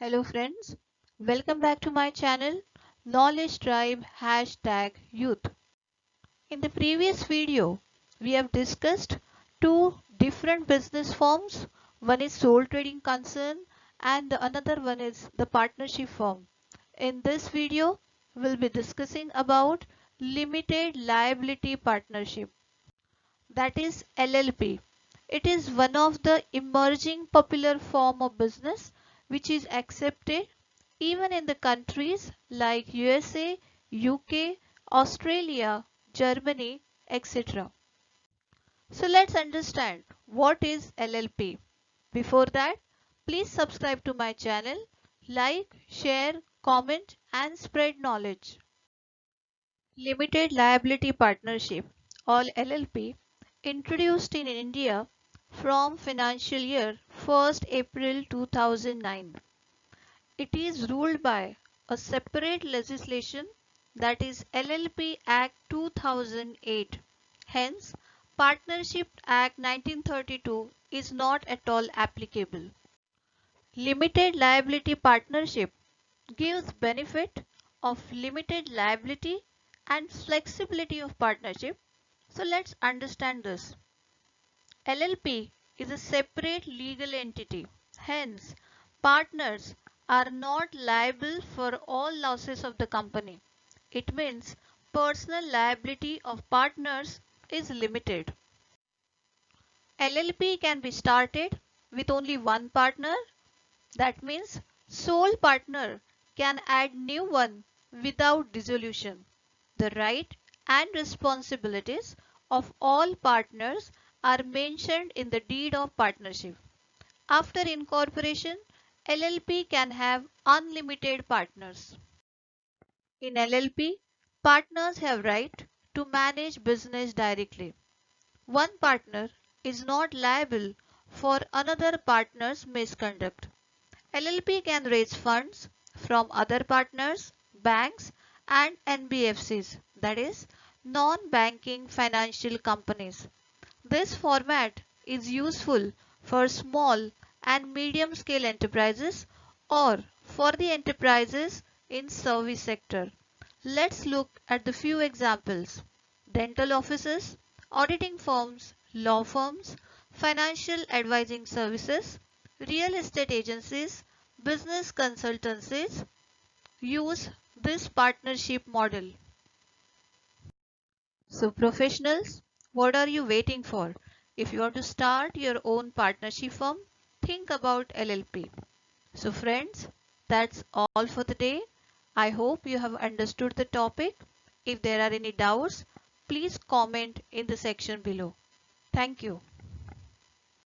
Hello friends, welcome back to my channel Knowledge Tribe #Youth. In the previous video, we have discussed two different business forms. One is sole trading concern and the another one is the partnership form. In this video, we'll be discussing about limited liability partnership, that is LLP. It is one of the emerging popular form of business which is accepted even in the countries like USA, UK, Australia, Germany, etc. So let's understand what is LLP. Before that, please subscribe to my channel, like, share, comment and spread knowledge. Limited Liability Partnership or LLP, introduced in India from financial year 1st April 2009. It is ruled by a separate legislation, that is LLP Act 2008. Hence, Partnership Act 1932 is not at all applicable. Limited liability partnership gives benefit of limited liability and flexibility of partnership. So let's understand this. LLP is a separate legal entity. Hence, partners are not liable for all losses of the company. It means personal liability of partners is limited. LLP can be started with only one partner. That means sole partner can add new one without dissolution. The right and responsibilities of all partners are mentioned in the deed of partnership. After incorporation, LLP can have unlimited partners. In LLP, partners have right to manage business directly. One partner is not liable for another partner's misconduct. LLP can raise funds from other partners, banks and NBFCs, that is, non-banking financial companies. This format is useful for small and medium-scale enterprises or for the enterprises in service sector. Let's look at the few examples. Dental offices, auditing firms, law firms, financial advising services, real estate agencies, business consultancies use this partnership model. So professionals, what are you waiting for? If you want to start your own partnership firm, think about LLP. So friends, that's all for the day. I hope you have understood the topic. If there are any doubts, please comment in the section below. Thank you.